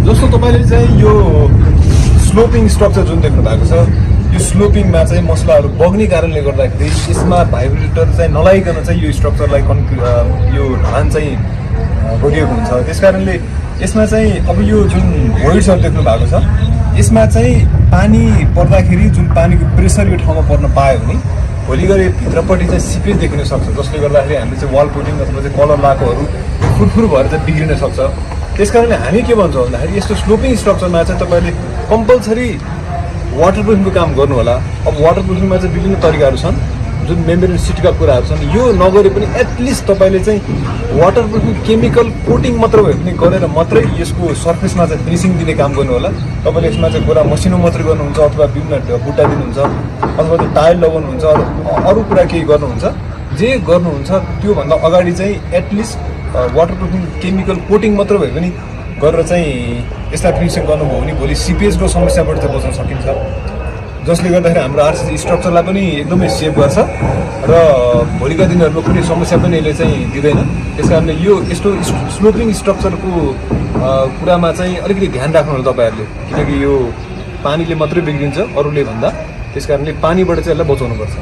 जस्तो तपाईँले चाहिँ यो स्लोपिङ स्ट्रक्चर जुन देख्नु भएको छ, यो स्लोपिङमा चाहिँ मसलाहरू बग्ने कारणले गर्दाखेरि यसमा भाइब्रेटर चाहिँ नलाइकन चाहिँ यो स्ट्रक्चरलाई यो ढलान चाहिँ गरिएको हुन्छ। त्यस कारणले यसमा चाहिँ अब यो जुन भोइड्सहरू देख्नु भएको छ, यसमा चाहिँ पानी पर्दाखेरि जुन पानीको प्रेसर यो ठाउँमा पर्न पायो भने भोलि गएर भित्रपट्टि चाहिँ सिपेज देखिन सक्छ, जसले गर्दाखेरि हामीले चाहिँ वाल पुटिङ अथवा चाहिँ कलर लगाएकोहरू फुरफुर भएर चाहिँ बिग्रिन सक्छ। त्यस कारणले हामी के भन्छौँ भन्दाखेरि यस्तो स्लोपिङ स्ट्रक्चरमा चाहिँ तपाईँले कम्पलसरी वाटर प्रुफिङको काम गर्नु होला। अब वाटर प्रुफिङमा चाहिँ विभिन्न तरिकाहरू छन्, जुन मेम्ब्रेन सिटका कुराहरू छन्। यो नगरे पनि एटलिस्ट तपाईँले चाहिँ वाटर प्रुफिङ केमिकल कोटिङ मात्र भए पनि गरेर मात्रै यसको सर्फेसमा चाहिँ फिनिसिङ दिने काम गर्नु होला। तपाईँले यसमा चाहिँ कुरा मसिनो मात्रै गर्नुहुन्छ अथवा विभिन्न बुट्टा दिनुहुन्छ अथवा त्यो टाइल लगाउनुहुन्छ, अरू कुरा केही गर्नुहुन्छ, जे गर्नुहुन्छ त्योभन्दा अगाडि चाहिँ at least water proofing chemical quoting मात्र भए पनि गरेर चाहिँ यसलाई फिनिसिङ गर्नुभयो भने भोलि सिपेजको समस्याबाट चाहिँ बच्न सकिन्छ, जसले गर्दाखेरि हाम्रो आरसिसी स्ट्रक्चरलाई पनि एकदमै सेभ गर्छ र भोलिका दिनहरूमा कुनै समस्या पनि यसले चाहिँ दिँदैन। त्यस कारणले यो यस्तो स्लोपिङ स्ट्रक्चरको कुरामा चाहिँ अलिकति ध्यान राख्नु होला तपाईँहरूले, किनकि यो पानीले मात्रै बिग्रिन्छ अरूले भन्दा। त्यस कारणले पानीबाट चाहिँ यसलाई बचाउनुपर्छ।